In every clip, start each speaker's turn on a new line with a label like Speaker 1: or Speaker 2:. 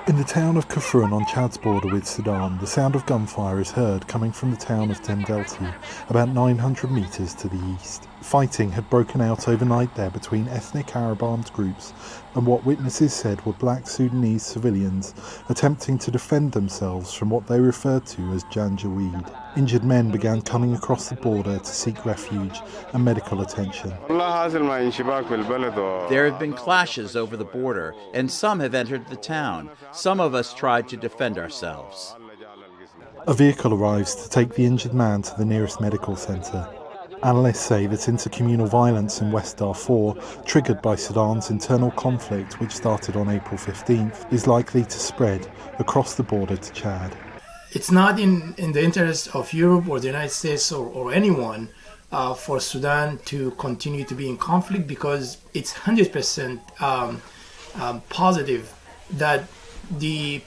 Speaker 1: In the town of Kafrun on Chad's border with Sudan, the sound of gunfire is heard coming from the town of Tendelti, about 900 metres to the east. Fighting had broken out overnight there between ethnic Arab armed groups and what witnesses said were black Sudanese civilians attempting to defend themselves from what they referred to as Janjaweed. Injured men began coming across the border to seek refuge and medical attention.
Speaker 2: There have been clashes over the border, and some have entered the town. Some of us tried to defend ourselves.
Speaker 1: A vehicle arrives to take the injured man to the nearest medical centre. Analysts say that intercommunal violence in West Darfur, triggered by Sudan's internal conflict which started on April 15th, is likely to spread across the border to Chad.
Speaker 3: It's not in the interest of Europe or the United States or anyone for Sudan to continue to be in conflict, because it's 100% positive that the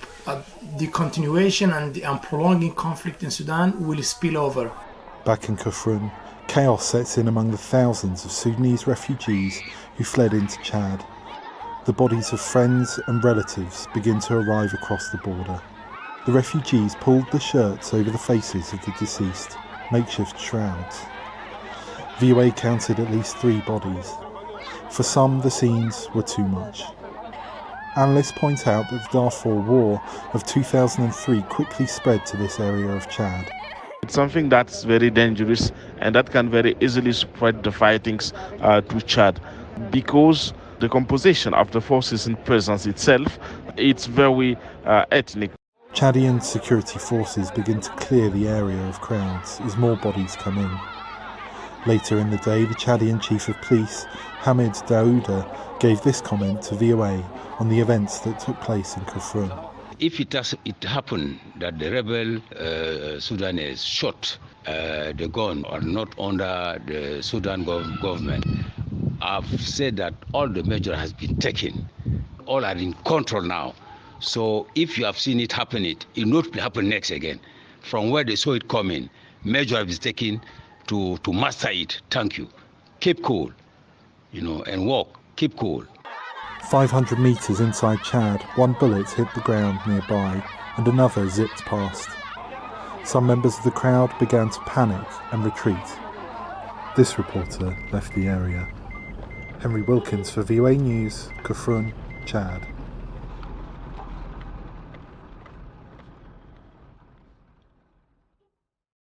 Speaker 3: continuation and prolonging conflict in Sudan will spill over.
Speaker 1: Back in Kafrun, chaos sets in among the thousands of Sudanese refugees who fled into Chad. The bodies of friends and relatives begin to arrive across the border. The refugees pulled the shirts over the faces of the deceased, makeshift shrouds. VOA counted at least 3 bodies. For some, the scenes were too much. Analysts point out that the Darfur War of 2003 quickly spread to this area of Chad.
Speaker 4: It's something that's very dangerous and that can very easily spread the fightings to Chad, because the composition of the forces and presence itself, it's very ethnic.
Speaker 1: Chadian security forces begin to clear the area of crowds as more bodies come in. Later in the day, the Chadian chief of police, Hamid Daouda, gave this comment to VOA on the events that took place in Kafrun.
Speaker 5: If it happened that the rebel Sudanese shot the gun or not under the Sudan government, I've said that all the measures has been taken. All are in control now. So if you have seen it happen, it will not happen next again. From where they saw it coming, measures is taken to master it. Thank you. Keep cool, and walk. Keep cool.
Speaker 1: 500 metres inside Chad, one bullet hit the ground nearby and another zipped past. Some members of the crowd began to panic and retreat. This reporter left the area. Henry Wilkins for VOA News, Kafrun, Chad.